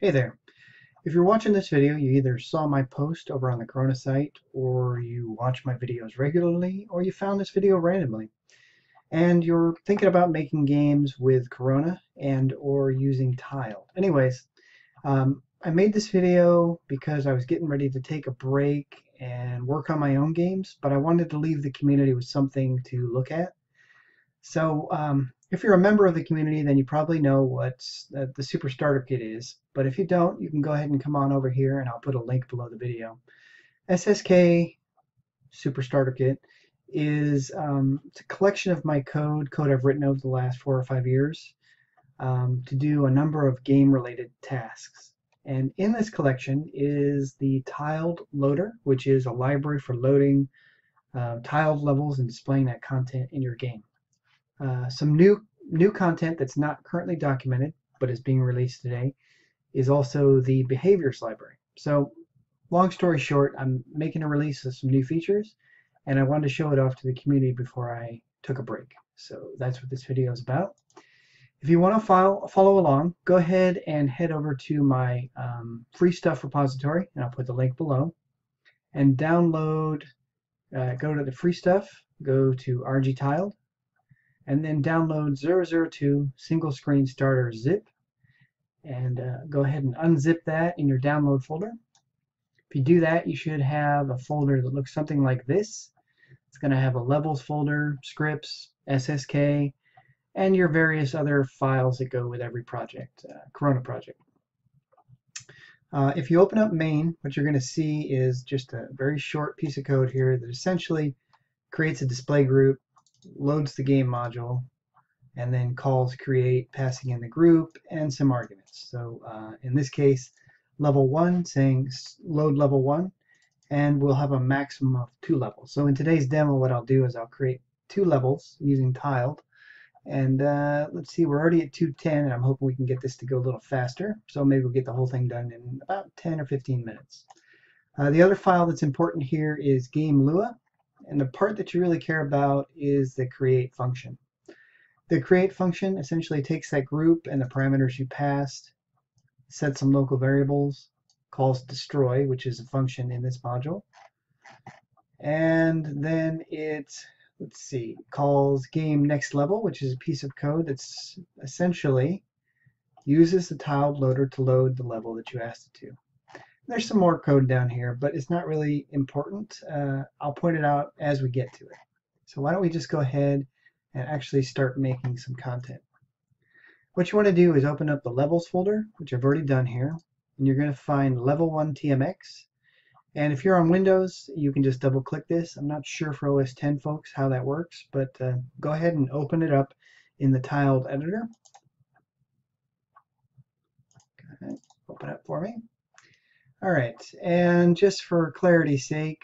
Hey there. If you're watching this video, you either saw my post over on the Corona site, or you watch my videos regularly, or you found this video randomly. And you're thinking about making games with Corona and or using Tile. Anyways, I made this video because I was getting ready to take a break and work on my own games, but I wanted to leave the community with something to look at. So if you're a member of the community, then you probably know what the Super Starter Kit is. But if you don't, you can go ahead and come on over here and I'll put a link below the video. SSK Super Starter Kit is it's a collection of my code I've written over the last 4 or 5 years to do a number of game-related tasks. And in this collection is the Tiled Loader, which is a library for loading tiled levels and displaying that content in your game. Some new content that's not currently documented but is being released today is also the behaviors library. So long story short, I'm making a release of some new features and I wanted to show it off to the community before I took a break. So that's what this video is about. If you want to follow along, go ahead and head over to my free stuff repository, and I'll put the link below, and download, go to the free stuff, go to RGTiled, and then download 002 single screen starter zip, and go ahead and unzip that in your download folder. If you do that, you should have a folder that looks something like this. It's going to have a levels folder, scripts, SSK, and your various other files that go with every project, Corona project. If you open up main, what you're going to see is just a very short piece of code here that essentially creates a display group, loads the game module, and then calls create, passing in the group, and some arguments. So in this case, level 1 saying load level 1, and we'll have a maximum of 2 levels. So in today's demo, what I'll do is I'll create 2 levels using tiled. And let's see, we're already at 2:10, and I'm hoping we can get this to go a little faster. So maybe we'll get the whole thing done in about 10 or 15 minutes. The other file that's important here is game Lua. And the part that you really care about is the create function. The create function essentially takes that group and the parameters you passed, sets some local variables, calls destroy, which is a function in this module, and then it, let's see, calls game next level, which is a piece of code that's essentially uses the tiled loader to load the level that you asked it to. There's some more code down here, but it's not really important. I'll point it out as we get to it. So why don't we just go ahead and actually start making some content. What you want to do is open up the levels folder, which I've already done here, and you're going to find level 1 TMX. And if you're on Windows, you can just double click this. I'm not sure for OS 10 folks how that works, but go ahead and open it up in the tiled editor. Okay, open up for me. All right, and just for clarity's sake,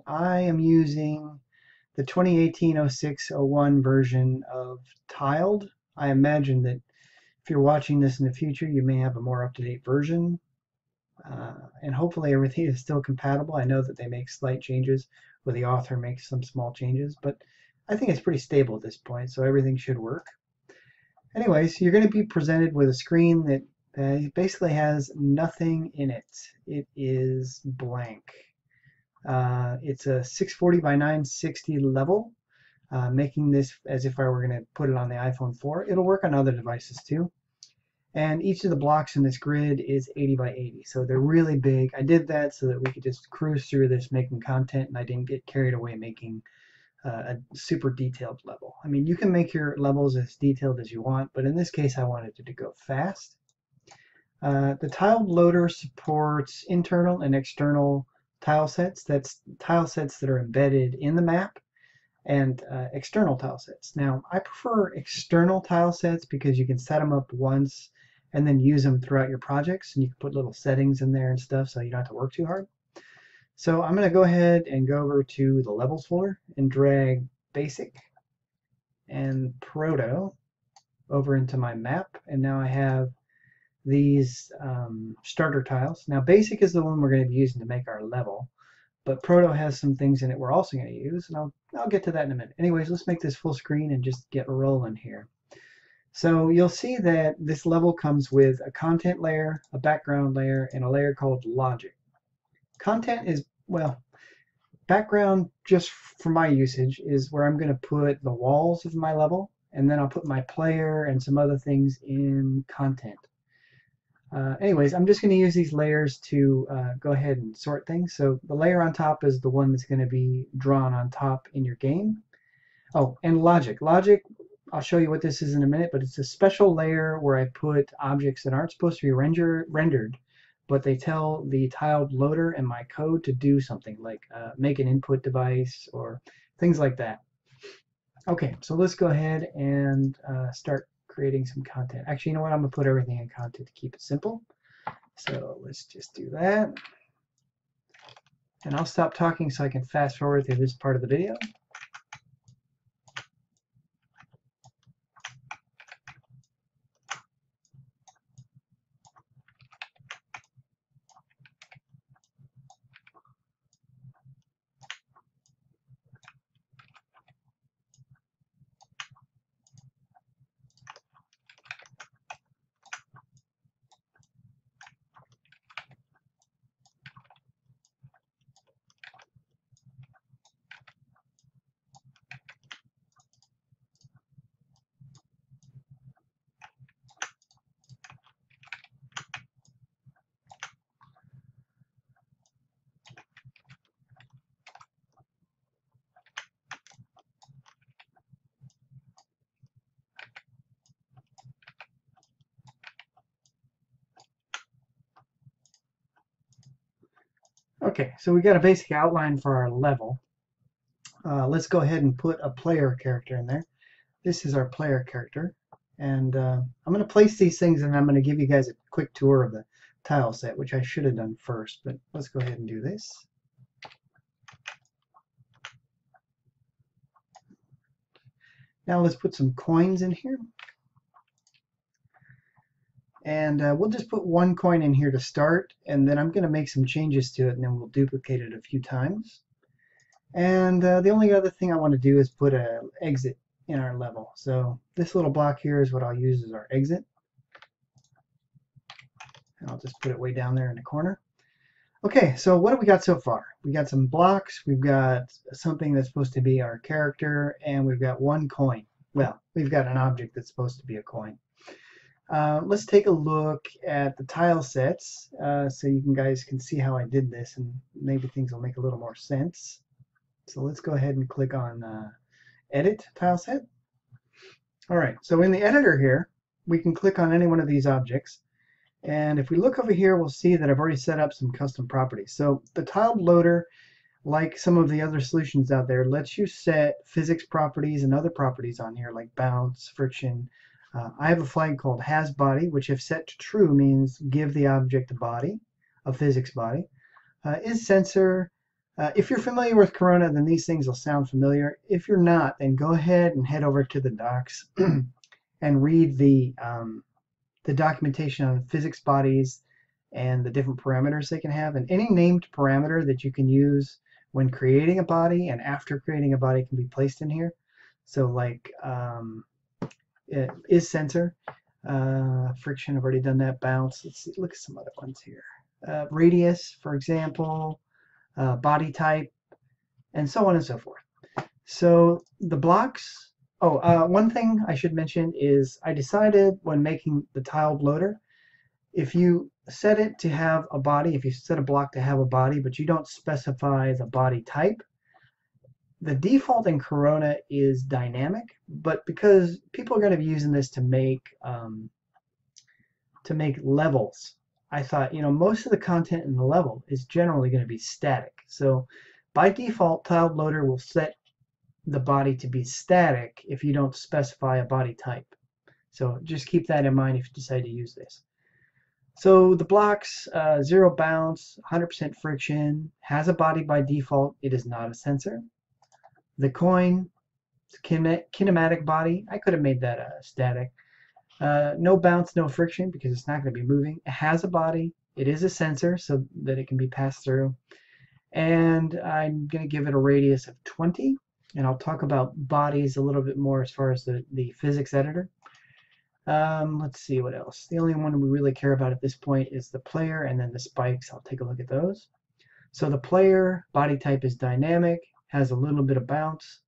I am using the 2018-06-01 version of Tiled. I imagine that if you're watching this in the future, you may have a more up-to-date version. And hopefully everything is still compatible. I know that they make slight changes, where the author makes some small changes, but I think it's pretty stable at this point, so everything should work. Anyways, you're going to be presented with a screen that basically has nothing in it. It is blank. It's a 640 by 960 level, making this as if I were going to put it on the iPhone 4. It'll work on other devices too. And each of the blocks in this grid is 80 by 80, so they're really big. I did that so that we could just cruise through this making content, and I didn't get carried away making a super detailed level. I mean, you can make your levels as detailed as you want, but in this case I wanted it to go fast. The tiled loader supports internal and external tile sets. That's tile sets that are embedded in the map, and external tile sets. Now, I prefer external tile sets because you can set them up once and then use them throughout your projects, and you can put little settings in there and stuff so you don't have to work too hard. So I'm going to go ahead and go over to the levels folder and drag basic and proto over into my map, and now I have these starter tiles. Now basic is the one we're going to be using to make our level, but proto has some things in it we're also going to use, and I'll get to that in a minute. Anyways, let's make this full screen and just get rolling here. So you'll see that this level comes with a content layer, a background layer, and a layer called logic. Content is, well, background, just for my usage, is where I'm going to put the walls of my level, and then I'll put my player and some other things in content. Anyways, I'm just going to use these layers to go ahead and sort things. So the layer on top is the one that's going to be drawn on top in your game. Oh, and logic. Logic, I'll show you what this is in a minute, but it's a special layer where I put objects that aren't supposed to be rendered, but they tell the tiled loader and my code to do something like make an input device or things like that. Okay, so let's go ahead and start creating some content. Actually, you know what? I'm going to put everything in content to keep it simple. So let's just do that. And I'll stop talking so I can fast forward through this part of the video. Okay, so we got a basic outline for our level. Let's go ahead and put a player character in there. This is our player character. And I'm going to place these things and I'm going to give you guys a quick tour of the tile set, which I should have done first, but let's go ahead and do this. Now let's put some coins in here. And we'll just put one coin in here to start, and then I'm going to make some changes to it, and then we'll duplicate it a few times. And the only other thing I want to do is put an exit in our level. So this little block here is what I'll use as our exit. And I'll just put it way down there in the corner. Okay, so what have we got so far? We got some blocks, we've got something that's supposed to be our character, and we've got one coin. Well, we've got an object that's supposed to be a coin. Let's take a look at the tile sets so you guys can see how I did this, and maybe things will make a little more sense. So let's go ahead and click on Edit Tile Set. All right, so in the editor here, we can click on any one of these objects. And if we look over here, we'll see that I've already set up some custom properties. So the tiled loader, like some of the other solutions out there, lets you set physics properties and other properties on here like bounce, friction. I have a flag called hasBody, which if set to true means give the object a body, a physics body. IsSensor. If you're familiar with Corona, then these things will sound familiar. If you're not, then go ahead and head over to the docs and read the documentation on physics bodies and the different parameters they can have. And any named parameter that you can use when creating a body and after creating a body can be placed in here. So like IsSensor, friction, I've already done that, bounce. Let's see, look at some other ones here. Radius, for example, body type, and so on and so forth. So the blocks, one thing I should mention is I decided when making the tiled loader, if you set it to have a body, if you set a block to have a body, but you don't specify the body type, the default in Corona is dynamic, but because people are going to be using this to make levels, I thought, most of the content in the level is generally going to be static. So by default, tiled loader will set the body to be static if you don't specify a body type. So just keep that in mind if you decide to use this. So the blocks, 0 bounce, 100% friction, has a body by default. It is not a sensor. The coin, kinematic body. I could have made that static. No bounce, no friction because it's not going to be moving. It has a body. It is a sensor so that it can be passed through. And I'm going to give it a radius of 20. And I'll talk about bodies a little bit more as far as the physics editor. Let's see what else. The only one we really care about at this point is the player and then the spikes. I'll take a look at those. So the player body type is dynamic, has a little bit of bounce,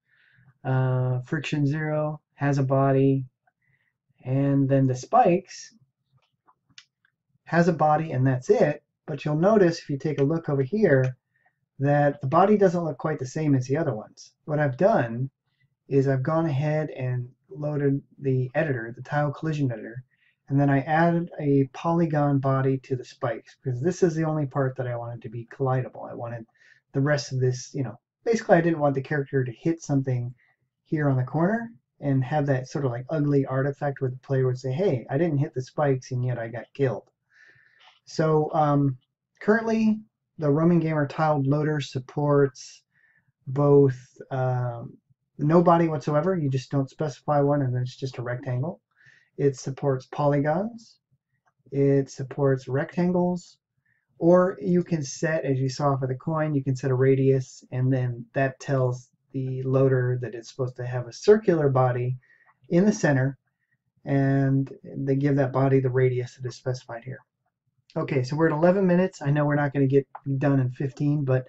friction 0, has a body, and then the spikes has a body and that's it. But you'll notice if you take a look over here that the body doesn't look quite the same as the other ones. What I've done is I've gone ahead and loaded the editor, the tile collision editor, and then I added a polygon body to the spikes because this is the only part that I wanted to be collidable. I wanted the rest of this, basically I didn't want the character to hit something here on the corner and have that sort of like ugly artifact where the player would say, hey, I didn't hit the spikes and yet I got killed. So currently the Roman Gamer tiled loader supports both no body whatsoever. You just don't specify one and then it's just a rectangle. It supports polygons. It supports rectangles. Or you can set, as you saw for the coin, you can set a radius and then that tells the loader that it's supposed to have a circular body in the center and they give that body the radius that is specified here. Okay, so we're at 11 minutes. I know we're not going to get done in 15, but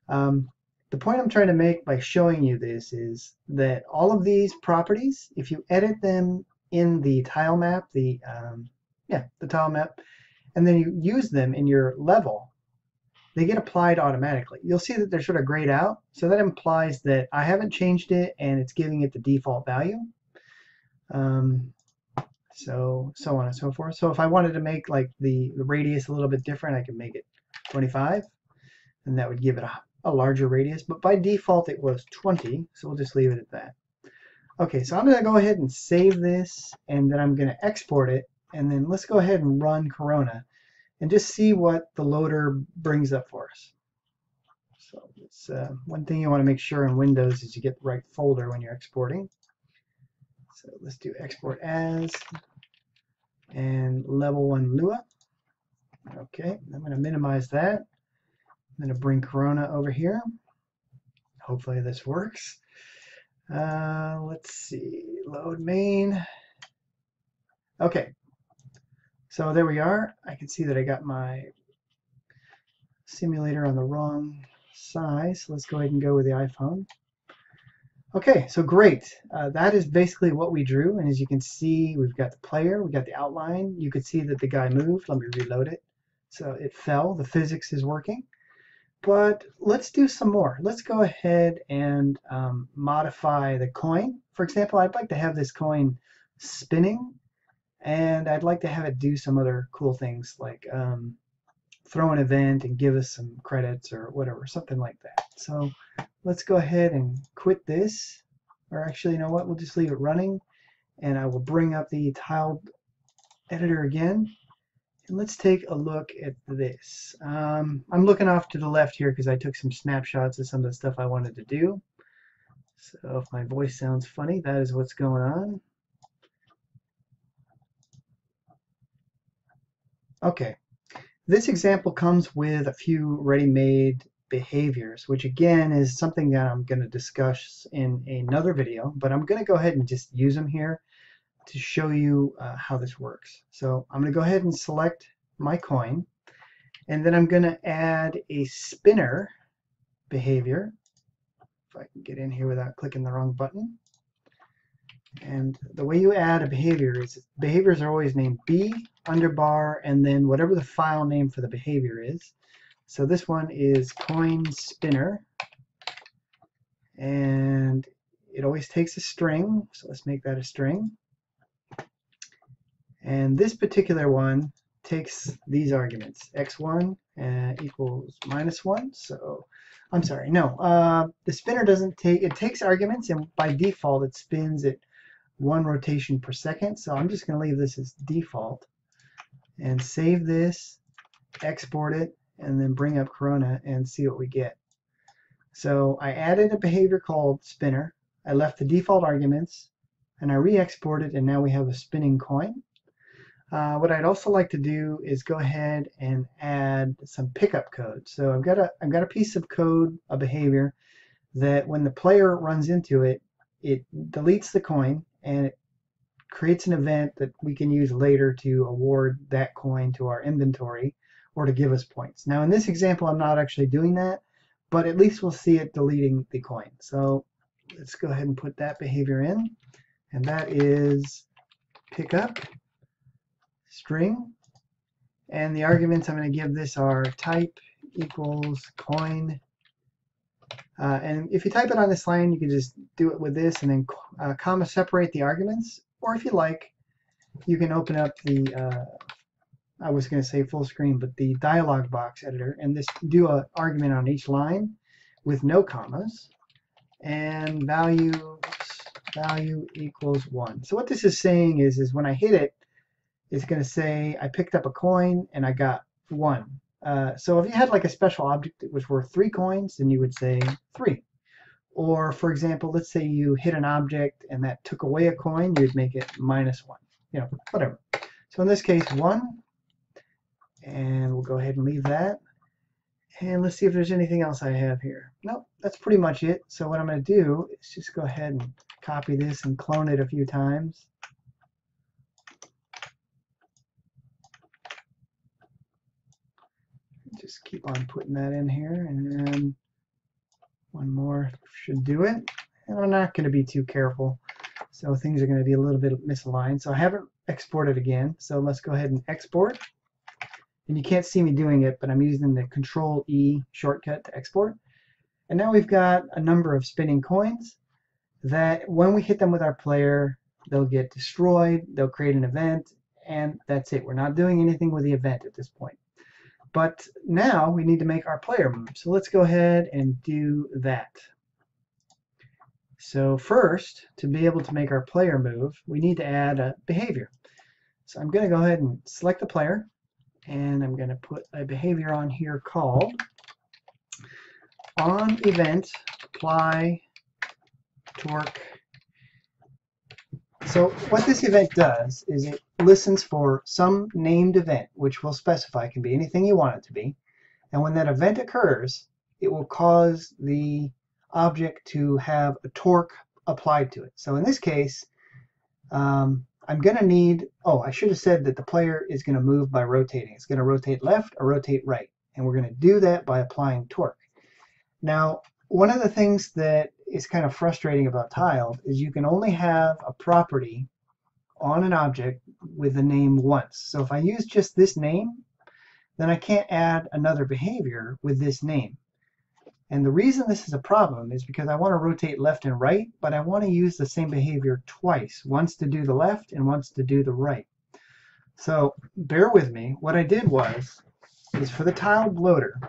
the point I'm trying to make by showing you this is that all of these properties, if you edit them in the tile map, the tile map, and then you use them in your level, they get applied automatically. You'll see that they're sort of grayed out, so that implies that I haven't changed it and it's giving it the default value. So on and so forth. So if I wanted to make like the radius a little bit different, I could make it 25, and that would give it a larger radius. But by default, it was 20, so we'll just leave it at that. Okay, so I'm going to go ahead and save this, and then I'm going to export it, and then let's go ahead and run Corona, and just see what the loader brings up for us. So it's one thing you want to make sure in Windows is you get the right folder when you're exporting. So let's do export as and level 1 Lua. Okay, I'm going to minimize that. I'm going to bring Corona over here. Hopefully this works. Let's see, load main. Okay, so there we are. I can see that I got my simulator on the wrong size. So let's go ahead and go with the iPhone. Okay, so great. That is basically what we drew. And as you can see, we've got the player, we got the outline. You could see that the guy moved. Let me reload it. So it fell. The physics is working. But let's do some more. Let's go ahead and modify the coin. For example, I'd like to have this coin spinning. And I'd like to have it do some other cool things like throw an event and give us some credits or whatever, something like that. So let's go ahead and quit this, or actually, you know what, we'll just leave it running, and I will bring up the tiled editor again, and let's take a look at this. I'm looking off to the left here because I took some snapshots of some of the stuff I wanted to do. So if my voice sounds funny, that is what's going on. Okay, this example comes with a few ready-made behaviors, which again is something that I'm going to discuss in another video, but I'm going to go ahead and just use them here to show you how this works. So I'm going to go ahead and select my coin, and then I'm going to add a spinner behavior. If I can get in here without clicking the wrong button. And the way you add a behavior is behaviors are always named B, underbar, and then whatever the file name for the behavior is. So this one is coin spinner, and it always takes a string, so let's make that a string. And this particular one takes these arguments, x1 equals -1. So I'm sorry, no, the spinner doesn't take, it takes arguments, and by default it spins at 1 rotation per second. So I'm just going to leave this as default and save this, export it, and then bring up Corona and see what we get. So I added a behavior called spinner. I left the default arguments and I re-exported, and now we have a spinning coin. What I'd also like to do is go ahead and add some pickup code. So I've got a piece of code, a behavior, that when the player runs into it, it deletes the coin and it creates an event that we can use later to award that coin to our inventory or to give us points. Now in this example, I'm not actually doing that, but at least we'll see it deleting the coin. So let's go ahead and put that behavior in, and that is pickup string. And the arguments I'm going to give this are type equals coin. And if you type it on this line, you can just do it with this and then comma separate the arguments. Or if you like, you can open up the, I was going to say full screen, but the dialog box editor, and just do an argument on each line with no commas. And value equals 1. So what this is saying is when I hit it, it's going to say I picked up a coin and I got 1. So if you had like a special object that was worth 3 coins, then you would say 3. Or for example, let's say you hit an object and that took away a coin, you'd make it -1. You know, whatever. So in this case, 1. And we'll go ahead and leave that. And let's see if there's anything else I have here. Nope, that's pretty much it. So what I'm going to do is just go ahead and copy this and clone it a few times. Just keep on putting that in here, and one more should do it. And I'm not going to be too careful, so things are going to be a little bit misaligned. So I haven't exported again, so let's go ahead and export. And you can't see me doing it, but I'm using the Control-E shortcut to export. And now we've got a number of spinning coins that when we hit them with our player, they'll get destroyed, they'll create an event, and that's it. We're not doing anything with the event at this point. But now we need to make our player move. So let's go ahead and do that. So first, to be able to make our player move, we need to add a behavior. So I'm going to go ahead and select the player, and I'm going to put a behavior on here called on event apply torque. So what this event does is it listens for some named event, which we'll specify. It can be anything you want it to be. And when that event occurs, it will cause the object to have a torque applied to it. So in this case, I'm going to need, I should have said that the player is going to move by rotating. It's going to rotate left or rotate right. And we're going to do that by applying torque. Now, one of the things that is kind of frustrating about tiled is you can only have a property on an object with the name once. So if I use just this name, then I can't add another behavior with this name. And the reason this is a problem is because I want to rotate left and right, but I want to use the same behavior twice, once to do the left and once to do the right. So bear with me. What I did is for the tiled loader,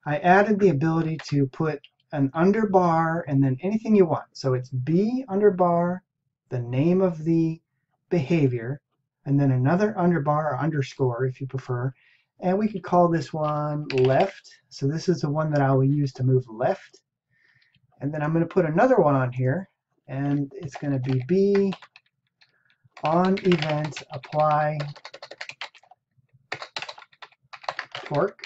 I added the ability to put an underbar and then anything you want. So it's B underbar, the name of the behavior, and then another underbar or underscore if you prefer. And we could call this one left. So this is the one that I will use to move left. And then I'm going to put another one on here, and it's going to be B on event apply torque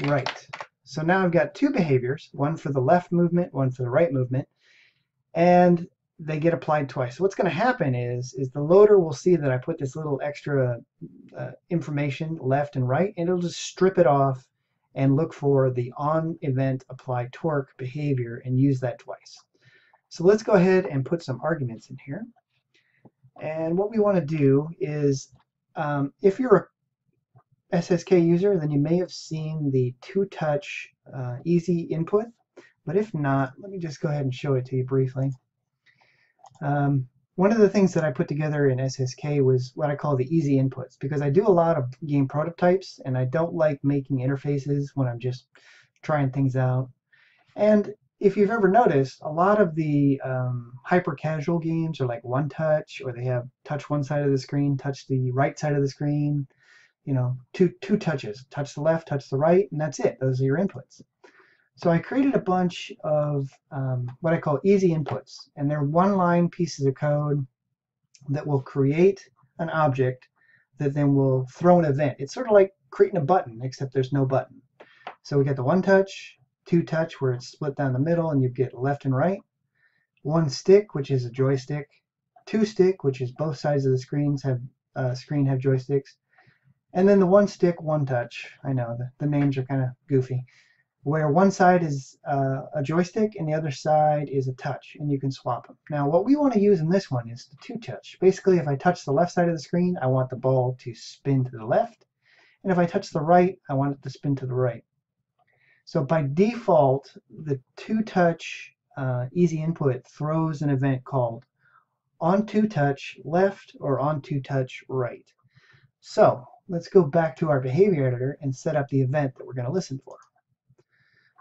right. So now I've got 2 behaviors, one for the left movement, one for the right movement, and they get applied twice. So what's going to happen is the loader will see that I put this little extra information left and right, and it'll just strip it off and look for the on event apply torque behavior and use that twice. So let's go ahead and put some arguments in here. And what we want to do is, if you're a SSK user, then you may have seen the 2-touch easy input. But if not, let me just go ahead and show it to you briefly. One of the things that I put together in SSK was what I call the easy inputs, because I do a lot of game prototypes and I don't like making interfaces when I'm just trying things out. And if you've ever noticed, a lot of the hyper casual games are like 1-touch, or they have touch one side of the screen, touch the right side of the screen, you know, two touches, touch the left, touch the right, and that's it. Those are your inputs. So I created a bunch of what I call easy inputs, and they're 1-line pieces of code that will create an object that then will throw an event. It's sort of like creating a button, except there's no button. So we get the 1-touch, 2-touch, where it's split down the middle and you get left and right, 1-stick, which is a joystick, two stick, which is both sides of the screen have joysticks, and then the one stick, one touch. I know the names are kind of goofy, where one side is a joystick and the other side is a touch, and you can swap them. Now what we want to use in this one is the two touch. Basically, if I touch the left side of the screen, I want the ball to spin to the left, and if I touch the right, I want it to spin to the right. So by default, the two touch easy input throws an event called on two touch left or on two touch right. So let's go back to our behavior editor and set up the event that we're going to listen for.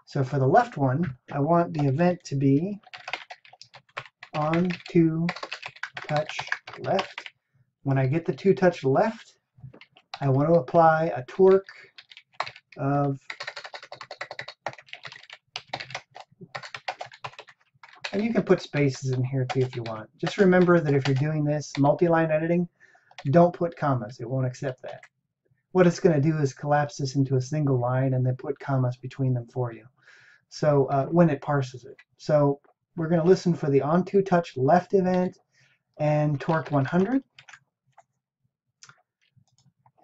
So for the left one, I want the event to be on two touch left. When I get the two touch left, I want to apply a torque of, and you can put spaces in here too if you want. Just remember that if you're doing this multi-line editing, don't put commas. It won't accept that. What it's going to do is collapse this into a single line and then put commas between them for you. So when it parses it. So we're going to listen for the on two touch left event and torque 100.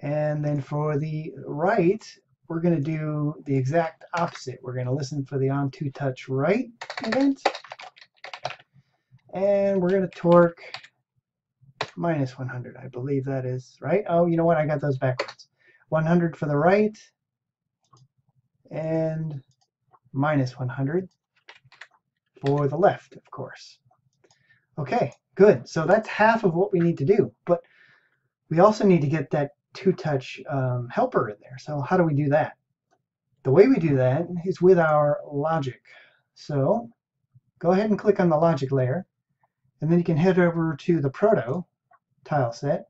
And then for the right, we're going to do the exact opposite. We're going to listen for the on two touch right event. And we're going to torque minus 100. I believe that is right. Oh, you know what? I got those backwards. 100 for the right and minus 100 for the left, of course. Okay, good. So that's half of what we need to do. But we also need to get that two-touch helper in there. So how do we do that? The way we do that is with our logic. So go ahead and click on the logic layer, and then you can head over to the proto tile set,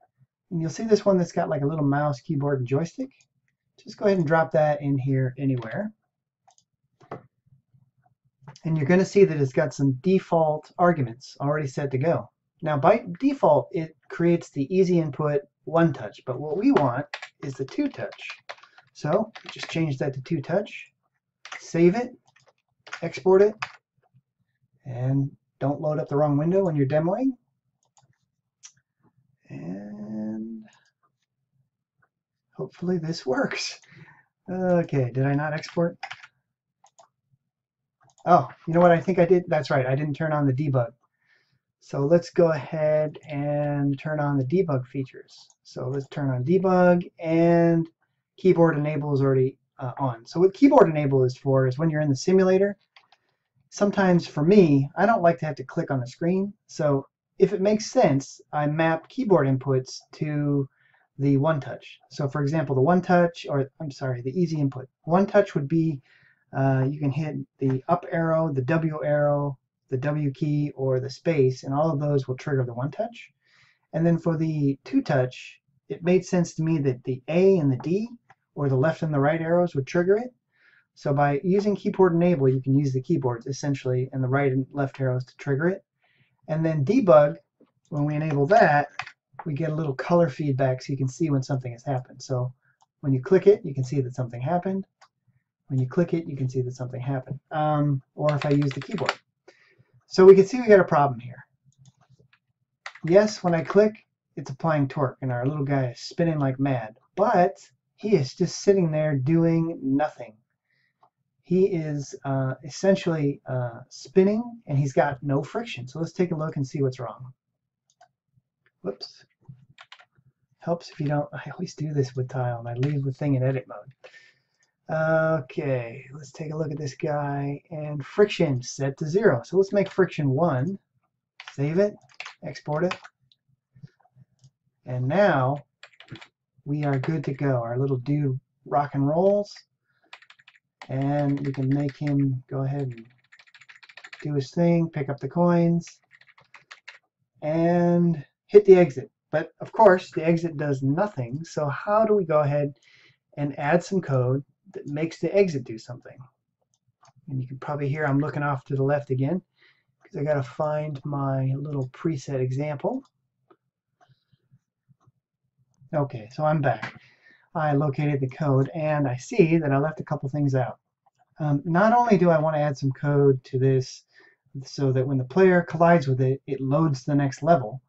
and you'll see this one that's got like a little mouse, keyboard, and joystick. Just go ahead and drop that in here anywhere. And you're going to see that it's got some default arguments already set to go. Now by default, it creates the easy input one touch, but what we want is the two touch. So just change that to two touch, save it, export it, and don't load up the wrong window when you're demoing. And hopefully this works. Okay, did I not export? Oh, you know what I think I did? That's right, I didn't turn on the debug. So let's go ahead and turn on the debug features. So let's turn on debug, and keyboard enable is already on. So what keyboard enable is for is when you're in the simulator, sometimes for me, I don't like to have to click on the screen. So if it makes sense, I map keyboard inputs to the one touch. So for example, the one touch, or I'm sorry, the easy input. One touch would be, you can hit the up arrow, the W arrow, the W key, or the space, and all of those will trigger the one touch. And then for the two touch, it made sense to me that the A and the D, or the left and the right arrows, would trigger it. So by using keyboard enable, you can use the keyboards essentially and the right and left arrows to trigger it. And then debug, when we enable that, we get a little color feedback so you can see when something has happened. So when you click it, you can see that something happened. When you click it, you can see that something happened. Or if I use the keyboard. So we can see we got a problem here. Yes, when I click, it's applying torque, and our little guy is spinning like mad. But he is just sitting there doing nothing. He is essentially spinning, and he's got no friction. So let's take a look and see what's wrong. Whoops. Helps if you don't. I always do this with tile, and I leave the thing in edit mode. Okay, let's take a look at this guy, and friction set to 0. So let's make friction 1. Save it, export it, and now we are good to go. Our little dude rock and rolls, and we can make him go ahead and do his thing, pick up the coins, and hit the exit. But of course, the exit does nothing, so how do we go ahead and add some code that makes the exit do something? And you can probably hear I'm looking off to the left again, because I got to find my little preset example. Okay, so I'm back. I located the code, and I see that I left a couple things out. Not only do I want to add some code to this so that when the player collides with it, it loads the next level,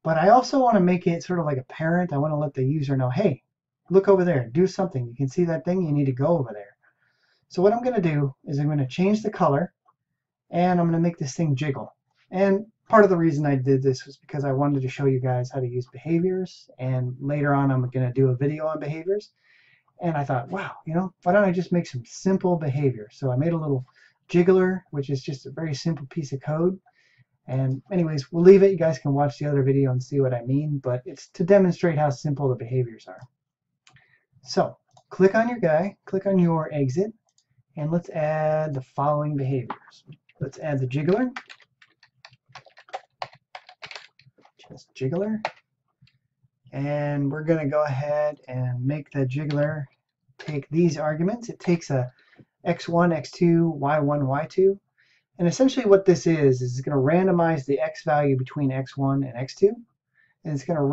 But I also want to make it sort of like a parent. I want to let the user know, hey, look over there, do something. You can see that thing, you need to go over there. So what I'm going to do is I'm going to change the color, and I'm going to make this thing jiggle. And part of the reason I did this was because I wanted to show you guys how to use behaviors, and later on I'm going to do a video on behaviors. And I thought, wow, why don't I just make some simple behavior? So I made a little jiggler, which is just a very simple piece of code. And anyways, we'll leave it. You guys can watch the other video and see what I mean, but it's to demonstrate how simple the behaviors are. So click on your guy, click on your exit, and let's add the following behaviors. Let's add the jiggler. Just jiggler. And we're going to go ahead and make the jiggler take these arguments. It takes a x1, x2, y1, y2. And essentially what this is it's going to randomize the x value between x1 and x2. And it's going to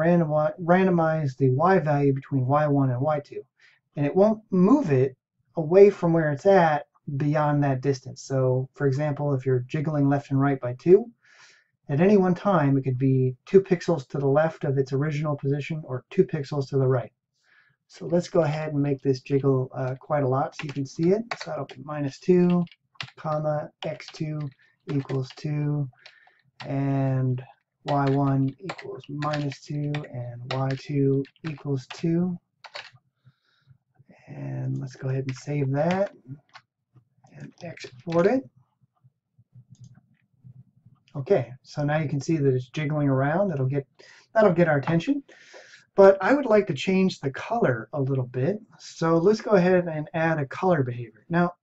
randomize the y value between y1 and y2. And it won't move it away from where it's at beyond that distance. So for example, if you're jiggling left and right by 2, at any one time it could be 2 pixels to the left of its original position or 2 pixels to the right. So let's go ahead and make this jiggle quite a lot so you can see it. So that'll be -2, comma, x2 equals 2, and y1 equals -2, and y2 equals 2. And let's go ahead and save that and export it. Okay, so now you can see that it's jiggling around. That'll get our attention. But I would like to change the color a little bit. So let's go ahead and add a color behavior. Now,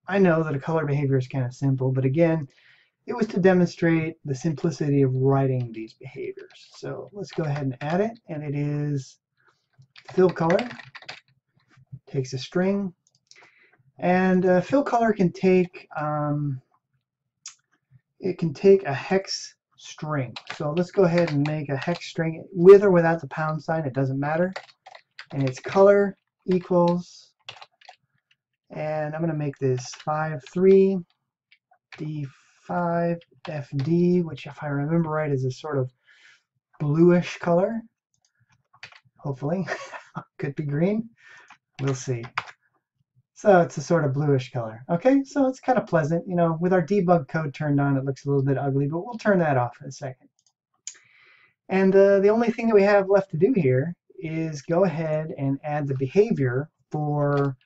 I know that a color behavior is kind of simple, but again, it was to demonstrate the simplicity of writing these behaviors. So let's go ahead and add it, and it is fill color. Takes a string, and fill color can take a hex string. So let's go ahead and make a hex string with or without the pound sign. It doesn't matter. And it's color equals, and I'm going to make this 53 D5 FD, which if I remember right is a sort of bluish color. Hopefully. Could be green. We'll see. So it's a sort of bluish color. Okay, so it's kind of pleasant. With our debug code turned on, it looks a little bit ugly, but we'll turn that off in a second. And the only thing that we have left to do here is go ahead and add the behavior for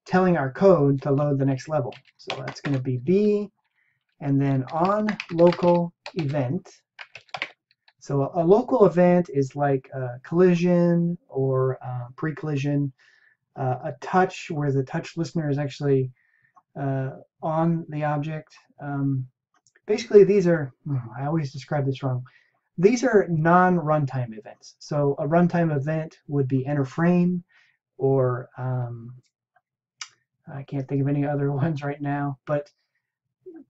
telling our code to load the next level. So that's going to be B, and then on local event. So a local event is like a collision or pre-collision. A touch where the touch listener is actually on the object. Basically, these are, I always describe this wrong. These are non-runtime events. So a runtime event would be enter frame, or I can't think of any other ones right now, but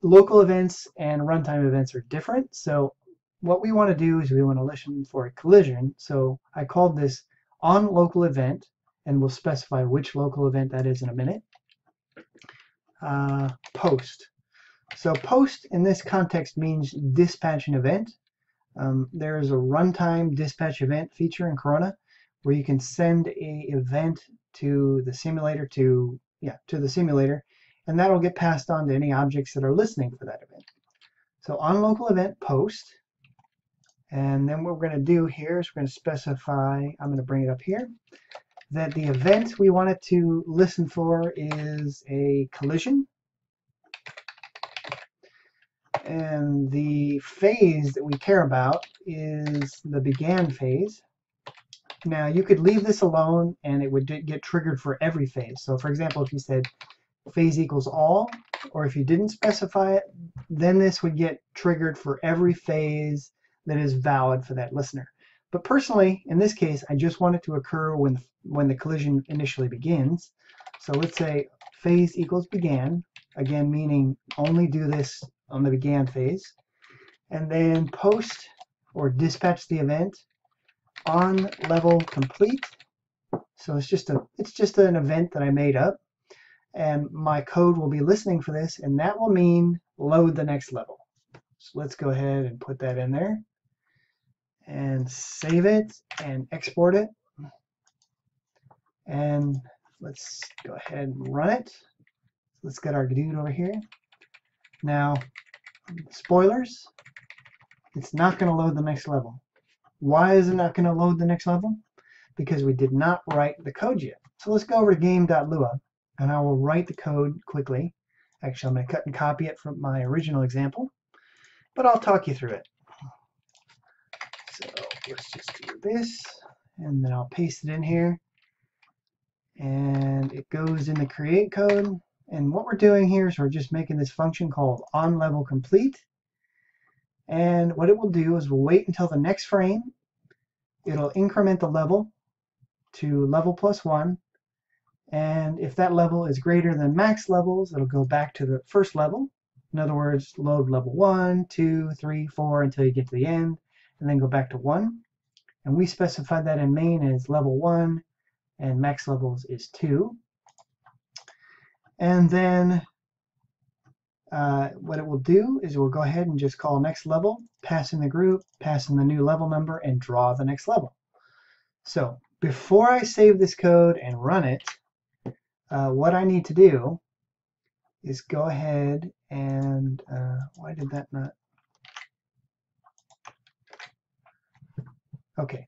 local events and runtime events are different. So what we want to do is we want to listen for a collision. So I called this on local event, and we'll specify which local event that is in a minute. Post. So post in this context means dispatch an event. There is a runtime dispatch event feature in Corona where you can send a event to the simulator to the simulator, and that'll get passed on to any objects that are listening for that event. So on local event post, and then what we're going to do here is we're going to specify, I'm going to bring it up here, that the event we want it to listen for is a collision. And the phase that we care about is the began phase. Now you could leave this alone and it would get triggered for every phase. So for example, if you said phase equals all, or if you didn't specify it, then this would get triggered for every phase that is valid for that listener. But personally, in this case, I just want it to occur when the collision initially begins. So let's say phase equals began, again meaning only do this on the began phase. And then post or dispatch the event on level complete. So it's just an event that I made up, and my code will be listening for this, and that will mean load the next level. So let's go ahead and put that in there. and save it and export it. And let's go ahead and run it. Let's get our dude over here. Now, spoilers, it's not going to load the next level. Why is it not going to load the next level? Because we did not write the code yet. So let's go over to game.lua, and I will write the code quickly. Actually, I'm going to cut and copy it from my original example, but I'll talk you through it. So let's just do this, and then I'll paste it in here. And it goes in the create code. And what we're doing here is we're just making this function called onLevelComplete. And what it will do is we'll wait until the next frame. It'll increment the level to level +1. And if that level is greater than max levels, it'll go back to the first level. In other words, load level 1, 2, 3, 4 until you get to the end, and then go back to 1. And we specified that in main as level 1, and max levels is 2. And then what it will do is it will go ahead and just call next level, pass in the group, pass in the new level number, and draw the next level. So before I save this code and run it, what I need to do is go ahead and, why did that not? Okay,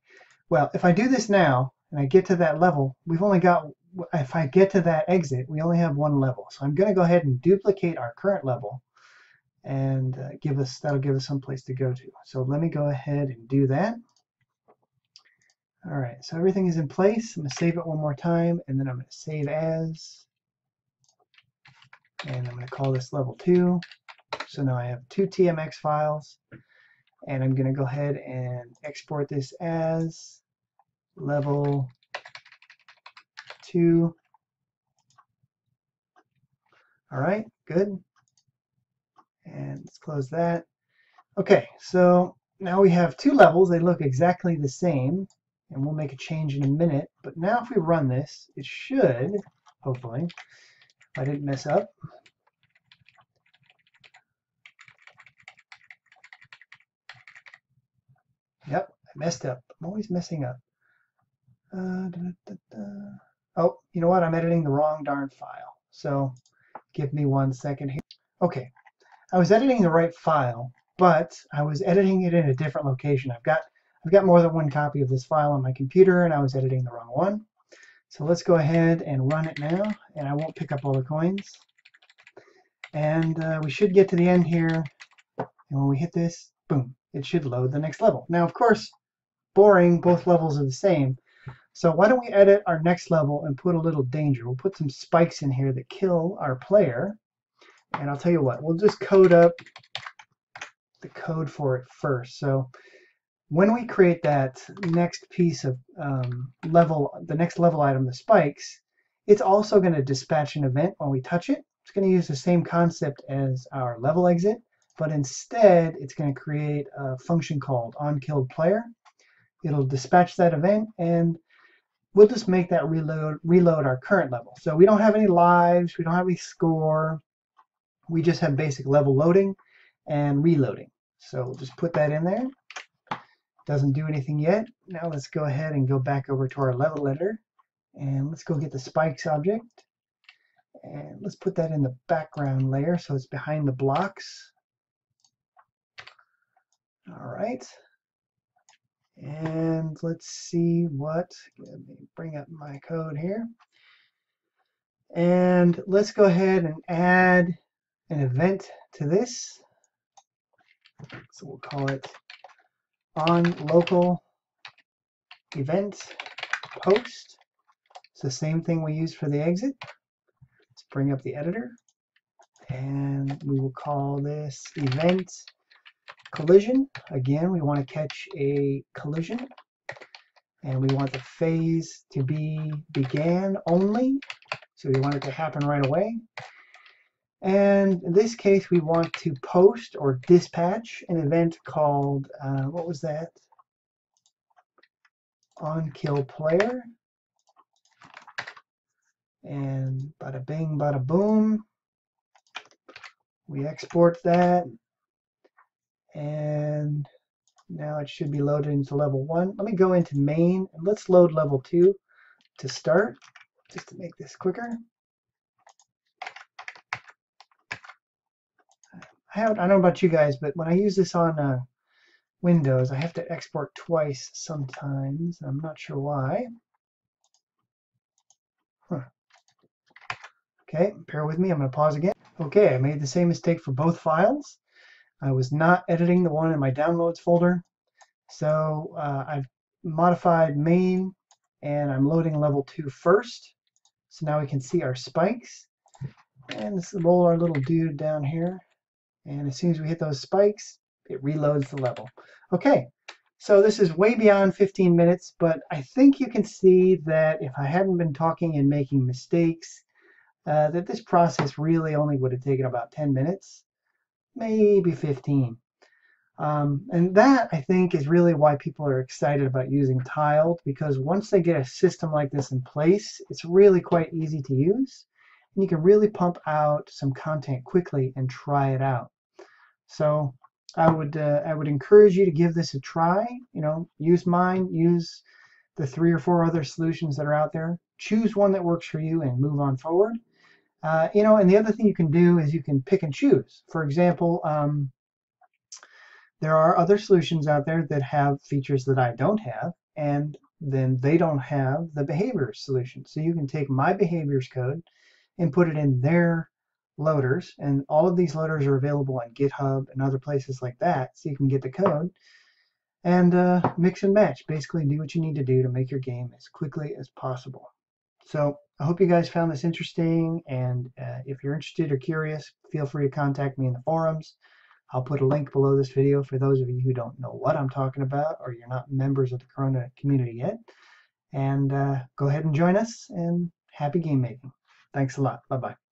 well, if I do this now and I get to that level, we've only got, if I get to that exit, we only have one level. So I'm going to go ahead and duplicate our current level and that'll give us some place to go to. So let me go ahead and do that. All right, so everything is in place. I'm going to save it one more time, and then I'm going to save as, and I'm going to call this level 2. So now I have 2 TMX files, and I'm going to go ahead and export this as level 2. All right, good. And let's close that. Okay, so now we have 2 levels. They look exactly the same, and we'll make a change in a minute. But now if we run this, it should, hopefully, if I didn't mess up. Yep, I messed up. I'm always messing up. Oh, you know what? I'm editing the wrong darn file. So give me 1 second here. Okay, I was editing the right file, but I was editing it in a different location. I've got more than one copy of this file on my computer, and I was editing the wrong one. So let's go ahead and run it now, and I won't pick up all the coins. And we should get to the end here, and when we hit this, boom, it should load the next level. Now, of course, boring, both levels are the same. So why don't we edit our next level and put a little danger. We'll put some spikes in here that kill our player. And I'll tell you what, we'll just code up the code for it first. So when we create that next piece of the next level item, the spikes, it's also going to dispatch an event when we touch it. It's going to use the same concept as our level exit, but instead it's going to create a function called onKilledPlayer. It'll dispatch that event, and we'll just make that reload our current level. So we don't have any lives, we don't have any score, we just have basic level loading and reloading. So we'll just put that in there. Doesn't do anything yet. Now let's go ahead and go back over to our level editor, and let's go get the spikes object, and let's put that in the background layer so it's behind the blocks. All right. And let's see what, let me bring up my code here. And let's go ahead and add an event to this. So we'll call it onLocal event post. It's the same thing we used for the exit. Let's bring up the editor, and we will call this event collision. Again, we want to catch a collision, and we want the phase to be began only, so we want it to happen right away. And in this case, we want to post or dispatch an event called, what was that? onKilledPlayer. And bada bing, bada boom. We export that. And Now it should be loaded into level 1. Let me go into main and let's load level 2 to start, just to make this quicker. I don't know about you guys, but when I use this on Windows, I have to export twice sometimes. I'm not sure why. Huh. Okay, bear with me. I'm going to pause again. Okay, I made the same mistake for both files. I was not editing the one in my downloads folder. So I've modified main and I'm loading level 2 first. So now we can see our spikes. And let's roll our little dude down here. And as soon as we hit those spikes, it reloads the level. Okay, so this is way beyond 15 minutes, but I think you can see that if I hadn't been talking and making mistakes, that this process really only would have taken about 10 minutes, maybe 15. And that, I think, is really why people are excited about using Tiled, because once they get a system like this in place, it's really quite easy to use. And you can really pump out some content quickly and try it out. So I would encourage you to give this a try. You know, use mine, use the 3 or 4 other solutions that are out there. Choose one that works for you and move on forward. You know, and the other thing you can do is you can pick and choose. For example, there are other solutions out there that have features that I don't have, and then they don't have the behaviors solution. So you can take my behaviors code and put it in their loaders, and all of these loaders are available on GitHub and other places like that, so you can get the code and mix and match. Basically do what you need to do to make your game as quickly as possible. So I hope you guys found this interesting, and if you're interested or curious, feel free to contact me in the forums. I'll put a link below this video for those of you who don't know what I'm talking about or you're not members of the Corona community yet. And go ahead and join us, and happy game making. Thanks a lot. Bye-bye.